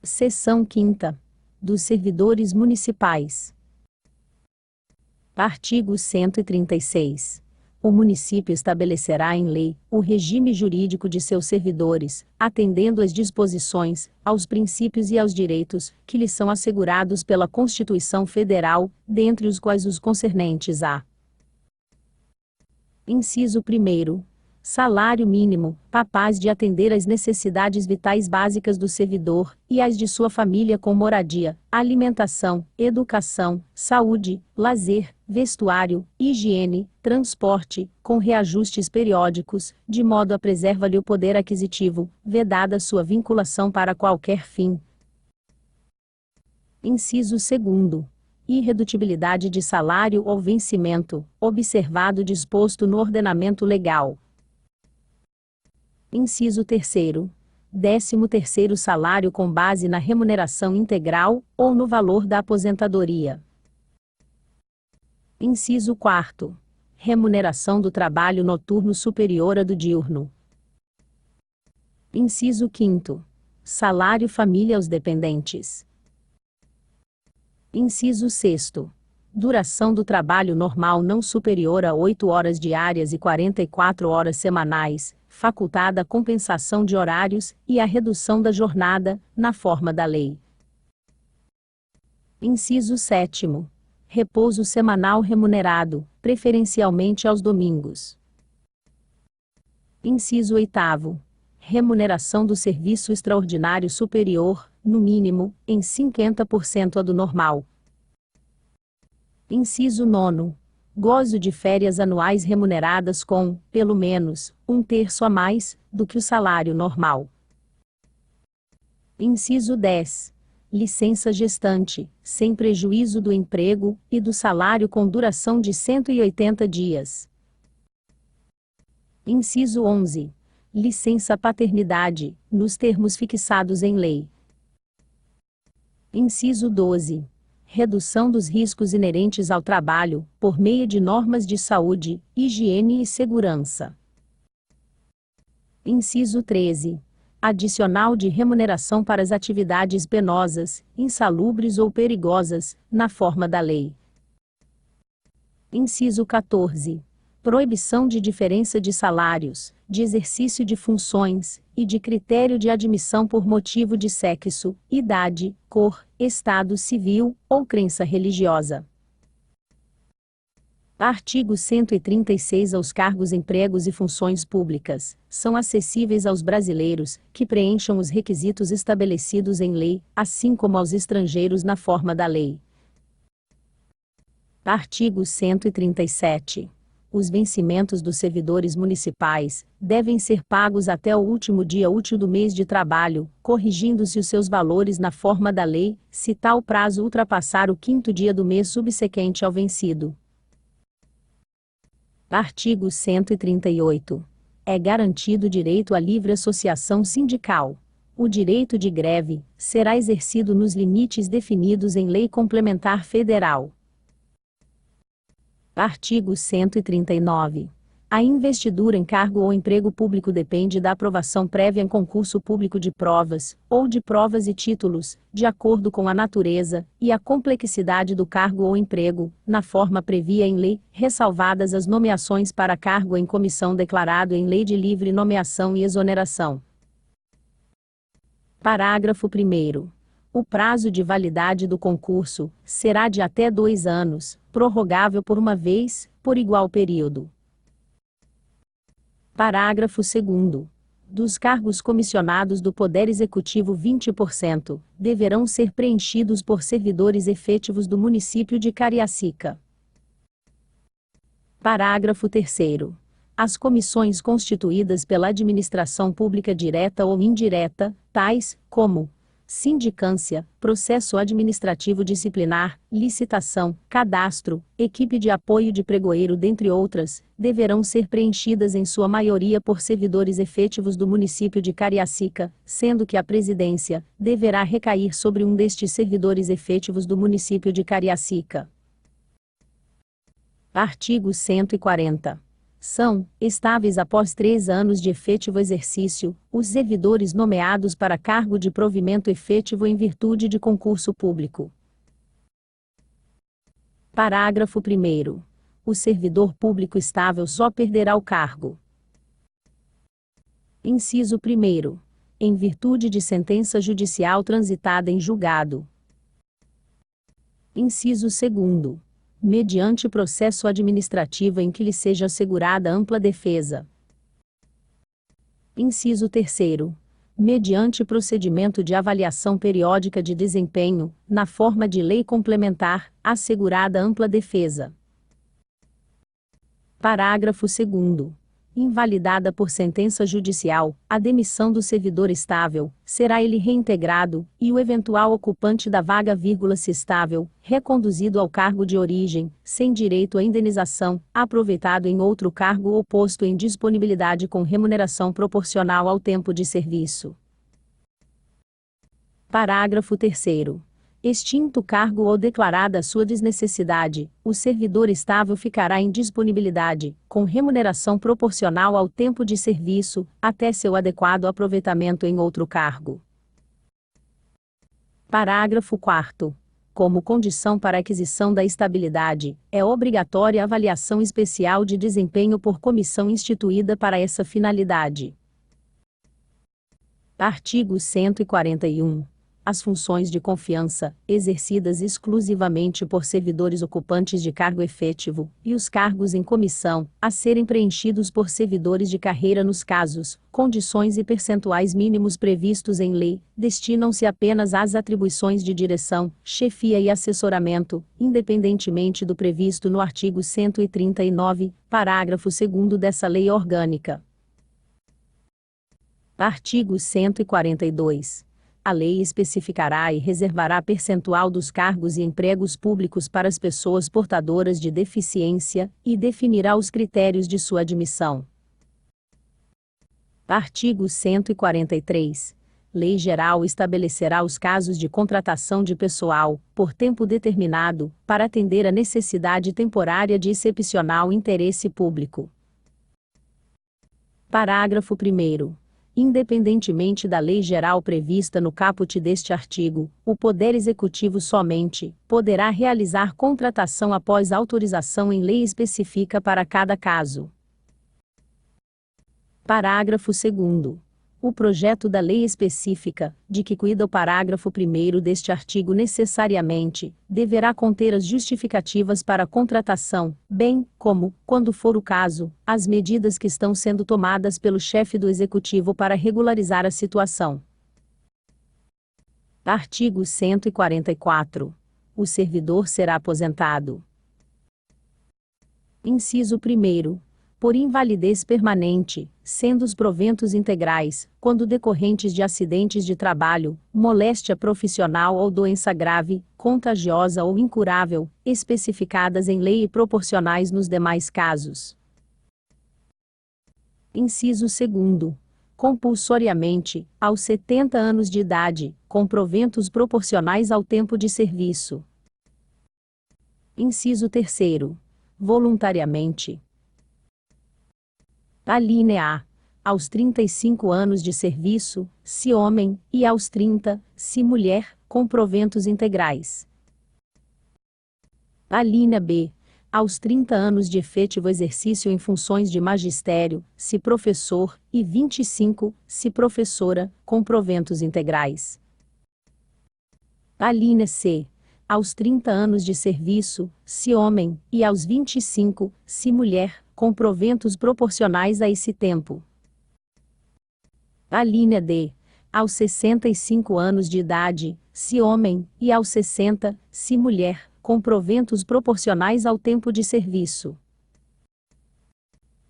Seção 5ª. Dos servidores municipais. Artigo 136. O município estabelecerá em lei o regime jurídico de seus servidores, atendendo às disposições, aos princípios e aos direitos que lhes são assegurados pela Constituição Federal, dentre os quais os concernentes a: Inciso 1º. Salário mínimo, capaz de atender às necessidades vitais básicas do servidor e às de sua família com moradia, alimentação, educação, saúde, lazer, vestuário, higiene, transporte, com reajustes periódicos, de modo a preservar-lhe o poder aquisitivo, vedada sua vinculação para qualquer fim. Inciso 2º. Irredutibilidade de salário ou vencimento, observado o disposto no ordenamento legal. Inciso 3º. 13º salário com base na remuneração integral, ou no valor da aposentadoria. Inciso 4º. Remuneração do trabalho noturno superior à do diurno. Inciso 5º. Salário família aos dependentes. Inciso 6º. Duração do trabalho normal não superior a 8 horas diárias e 44 horas semanais, facultada a compensação de horários e a redução da jornada, na forma da lei. Inciso 7º. Repouso semanal remunerado, preferencialmente aos domingos. Inciso 8º. Remuneração do serviço extraordinário superior, no mínimo, em 50% a do normal. Inciso 9º. Gozo de férias anuais remuneradas com, pelo menos, 1/3 a mais, do que o salário normal. Inciso 10. Licença gestante, sem prejuízo do emprego e do salário com duração de 180 dias. Inciso 11. Licença paternidade, nos termos fixados em lei. Inciso 12. Redução dos riscos inerentes ao trabalho, por meio de normas de saúde, higiene e segurança. Inciso 13. Adicional de remuneração para as atividades penosas, insalubres ou perigosas, na forma da lei. Inciso 14. Proibição de diferença de salários, de exercício de funções, e de critério de admissão por motivo de sexo, idade, cor, estado civil, ou crença religiosa. Artigo 136. Aos cargos, empregos e funções públicas, são acessíveis aos brasileiros, que preencham os requisitos estabelecidos em lei, assim como aos estrangeiros na forma da lei. Artigo 137. Os vencimentos dos servidores municipais devem ser pagos até o último dia útil do mês de trabalho, corrigindo-se os seus valores na forma da lei, se tal prazo ultrapassar o 5º dia do mês subsequente ao vencido. Artigo 138. É garantido o direito à livre associação sindical. O direito de greve será exercido nos limites definidos em lei complementar federal. Artigo 139. A investidura em cargo ou emprego público depende da aprovação prévia em concurso público de provas, ou de provas e títulos, de acordo com a natureza e a complexidade do cargo ou emprego, na forma previa em lei, ressalvadas as nomeações para cargo em comissão declarado em lei de livre nomeação e exoneração. Parágrafo 1º. O prazo de validade do concurso será de até 2 anos, prorrogável por uma vez, por igual período. Parágrafo 2º. Dos cargos comissionados do Poder Executivo 20% deverão ser preenchidos por servidores efetivos do município de Cariacica. Parágrafo 3º. As comissões constituídas pela administração pública direta ou indireta, tais como sindicância, processo administrativo disciplinar, licitação, cadastro, equipe de apoio de pregoeiro, dentre outras, deverão ser preenchidas em sua maioria por servidores efetivos do município de Cariacica, sendo que a presidência deverá recair sobre um destes servidores efetivos do município de Cariacica. Artigo 140. São estáveis após 3 anos de efetivo exercício, os servidores nomeados para cargo de provimento efetivo em virtude de concurso público. Parágrafo 1º. O servidor público estável só perderá o cargo. Inciso 1º. Em virtude de sentença judicial transitada em julgado. Inciso 2º. Mediante processo administrativo em que lhe seja assegurada ampla defesa. Inciso 3º. Mediante procedimento de avaliação periódica de desempenho, na forma de lei complementar, assegurada ampla defesa. Parágrafo 2º. Invalidada por sentença judicial, a demissão do servidor estável, será ele reintegrado, e o eventual ocupante da vaga, se estável, reconduzido ao cargo de origem, sem direito à indenização, aproveitado em outro cargo ou posto em disponibilidade com remuneração proporcional ao tempo de serviço. Parágrafo 3º. Extinto o cargo ou declarada a sua desnecessidade, o servidor estável ficará em disponibilidade, com remuneração proporcional ao tempo de serviço, até seu adequado aproveitamento em outro cargo. Parágrafo 4º. Como condição para aquisição da estabilidade, é obrigatória a avaliação especial de desempenho por comissão instituída para essa finalidade. Artigo 141. As funções de confiança, exercidas exclusivamente por servidores ocupantes de cargo efetivo, e os cargos em comissão, a serem preenchidos por servidores de carreira nos casos, condições e percentuais mínimos previstos em lei, destinam-se apenas às atribuições de direção, chefia e assessoramento, independentemente do previsto no artigo 139, parágrafo 2º dessa lei orgânica. Artigo 142. A lei especificará e reservará percentual dos cargos e empregos públicos para as pessoas portadoras de deficiência, e definirá os critérios de sua admissão. Artigo 143. Lei Geral estabelecerá os casos de contratação de pessoal, por tempo determinado, para atender a necessidade temporária de excepcional interesse público. Parágrafo 1º. Independentemente da lei geral prevista no caput deste artigo, o Poder Executivo somente poderá realizar contratação após autorização em lei específica para cada caso. Parágrafo 2º. O projeto da lei específica, de que cuida o parágrafo 1º deste artigo necessariamente, deverá conter as justificativas para a contratação, bem como, quando for o caso, as medidas que estão sendo tomadas pelo chefe do Executivo para regularizar a situação. Artigo 144. O servidor será aposentado. Inciso 1º. Por invalidez permanente, sendo os proventos integrais, quando decorrentes de acidentes de trabalho, moléstia profissional ou doença grave, contagiosa ou incurável, especificadas em lei e proporcionais nos demais casos. Inciso 2º. Compulsoriamente, aos 70 anos de idade, com proventos proporcionais ao tempo de serviço. Inciso 3º. Voluntariamente. Alínea A. Aos 35 anos de serviço, se homem, e aos 30, se mulher, com proventos integrais. Alínea B. Aos 30 anos de efetivo exercício em funções de magistério, se professor, e 25, se professora, com proventos integrais. Alínea C. Aos 30 anos de serviço, se homem, e aos 25, se mulher, com proventos proporcionais a esse tempo. Alínea D. Aos 65 anos de idade, se homem, e aos 60, se mulher, com proventos proporcionais ao tempo de serviço.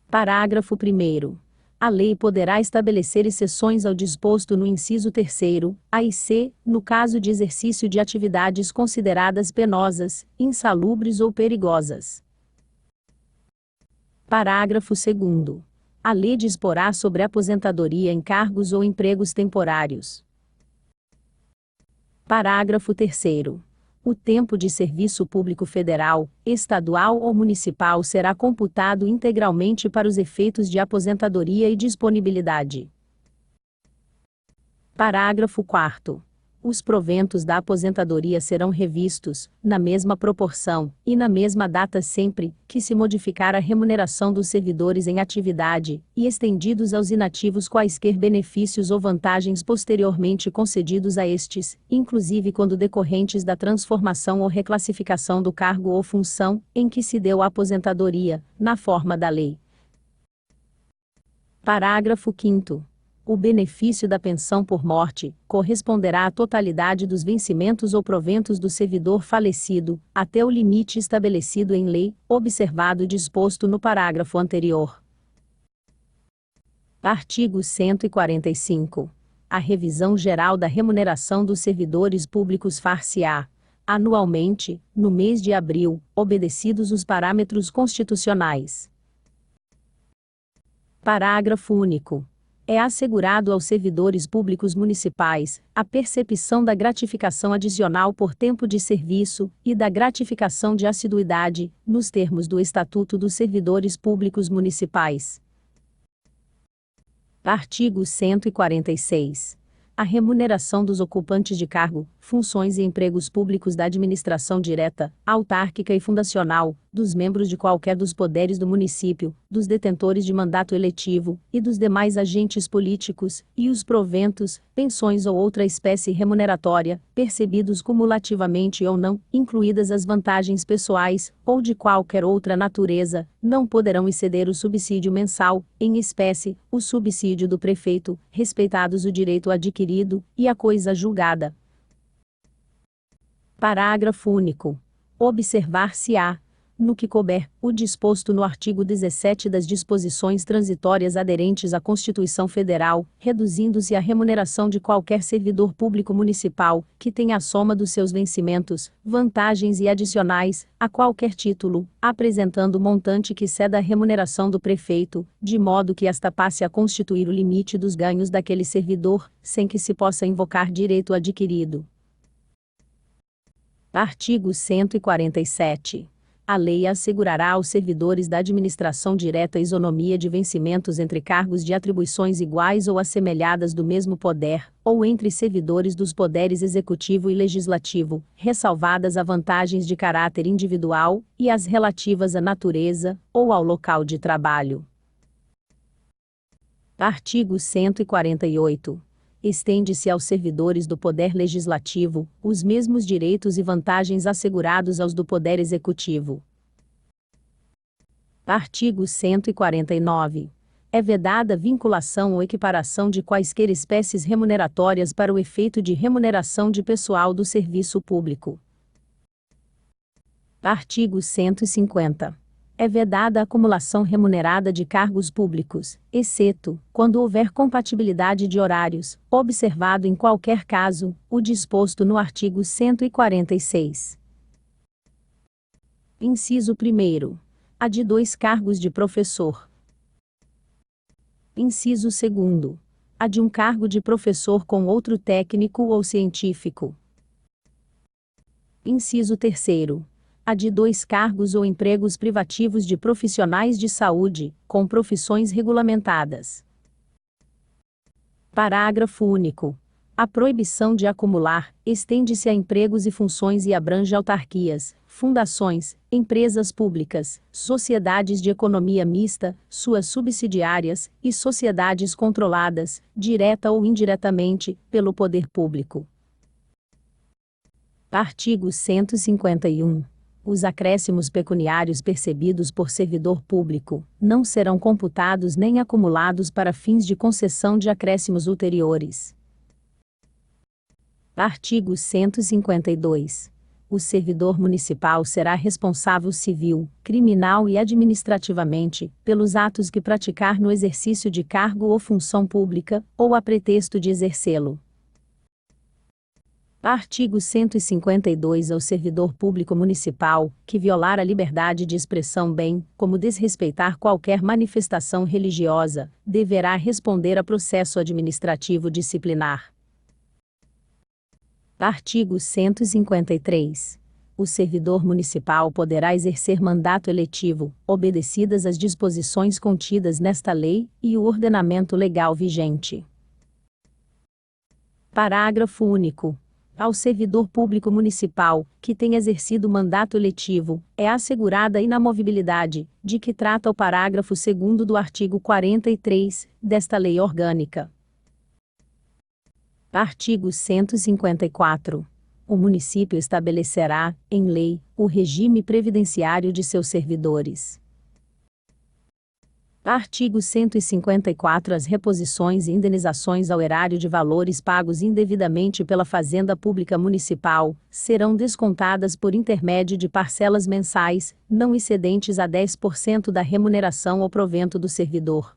Parágrafo 1º. A lei poderá estabelecer exceções ao disposto no inciso 3º, A e C, no caso de exercício de atividades consideradas penosas, insalubres ou perigosas. Parágrafo 2º. A lei disporá sobre aposentadoria em cargos ou empregos temporários. Parágrafo 3º. O tempo de serviço público federal, estadual ou municipal será computado integralmente para os efeitos de aposentadoria e disponibilidade. Parágrafo 4º. Os proventos da aposentadoria serão revistos, na mesma proporção, e na mesma data sempre que se modificar a remuneração dos servidores em atividade, e estendidos aos inativos quaisquer benefícios ou vantagens posteriormente concedidos a estes, inclusive quando decorrentes da transformação ou reclassificação do cargo ou função, em que se deu a aposentadoria, na forma da lei. Parágrafo 5º. O benefício da pensão por morte corresponderá à totalidade dos vencimentos ou proventos do servidor falecido, até o limite estabelecido em lei, observado o disposto no parágrafo anterior. Artigo 145. A revisão geral da remuneração dos servidores públicos far-se-á anualmente, no mês de abril, obedecidos os parâmetros constitucionais. Parágrafo único. É assegurado aos servidores públicos municipais a percepção da gratificação adicional por tempo de serviço e da gratificação de assiduidade, nos termos do Estatuto dos Servidores Públicos Municipais. Artigo 146. A remuneração dos ocupantes de cargo, funções e empregos públicos da administração direta, autárquica e fundacional, dos membros de qualquer dos poderes do município, dos detentores de mandato eletivo, e dos demais agentes políticos, e os proventos, pensões ou outra espécie remuneratória, percebidos cumulativamente ou não, incluídas as vantagens pessoais, ou de qualquer outra natureza, não poderão exceder o subsídio mensal, em espécie, o subsídio do prefeito, respeitados o direito adquirido, e a coisa julgada. Parágrafo único. Observar-se-á, no que couber, o disposto no artigo 17 das disposições transitórias aderentes à Constituição Federal, reduzindo-se a remuneração de qualquer servidor público municipal, que tenha a soma dos seus vencimentos, vantagens e adicionais, a qualquer título, apresentando montante que exceda a remuneração do prefeito, de modo que esta passe a constituir o limite dos ganhos daquele servidor, sem que se possa invocar direito adquirido. Artigo 147. A lei assegurará aos servidores da administração direta isonomia de vencimentos entre cargos de atribuições iguais ou assemelhadas do mesmo poder, ou entre servidores dos poderes executivo e legislativo, ressalvadas as vantagens de caráter individual, e as relativas à natureza, ou ao local de trabalho. Artigo 148. Estende-se aos servidores do Poder Legislativo os mesmos direitos e vantagens assegurados aos do Poder Executivo. Artigo 149. É vedada vinculação ou equiparação de quaisquer espécies remuneratórias para o efeito de remuneração de pessoal do serviço público. Artigo 150. É vedada a acumulação remunerada de cargos públicos, exceto, quando houver compatibilidade de horários, observado em qualquer caso, o disposto no artigo 146. Inciso 1º. A de 2 cargos de professor. Inciso 2º. A de um cargo de professor com outro técnico ou científico. Inciso 3º. A de 2 cargos ou empregos privativos de profissionais de saúde, com profissões regulamentadas. Parágrafo único. A proibição de acumular estende-se a empregos e funções e abrange autarquias, fundações, empresas públicas, sociedades de economia mista, suas subsidiárias, e sociedades controladas, direta ou indiretamente, pelo poder público. Artigo 151. Os acréscimos pecuniários percebidos por servidor público não serão computados nem acumulados para fins de concessão de acréscimos ulteriores. Artigo 152. O servidor municipal será responsável civil, criminal e administrativamente pelos atos que praticar no exercício de cargo ou função pública, ou a pretexto de exercê-lo. Artigo 152. Ao servidor público municipal, que violar a liberdade de expressão bem, como desrespeitar qualquer manifestação religiosa, deverá responder a processo administrativo disciplinar. Artigo 153. O servidor municipal poderá exercer mandato eletivo, obedecidas as disposições contidas nesta lei e o ordenamento legal vigente. Parágrafo único. Ao servidor público municipal, que tenha exercido mandato eletivo, é assegurada a inamovibilidade, de que trata o parágrafo 2º do artigo 43 desta lei orgânica. Artigo 154. O município estabelecerá, em lei, o regime previdenciário de seus servidores. Artigo 154. As reposições e indenizações ao erário de valores pagos indevidamente pela Fazenda Pública Municipal serão descontadas por intermédio de parcelas mensais, não excedentes a 10% da remuneração ou provento do servidor.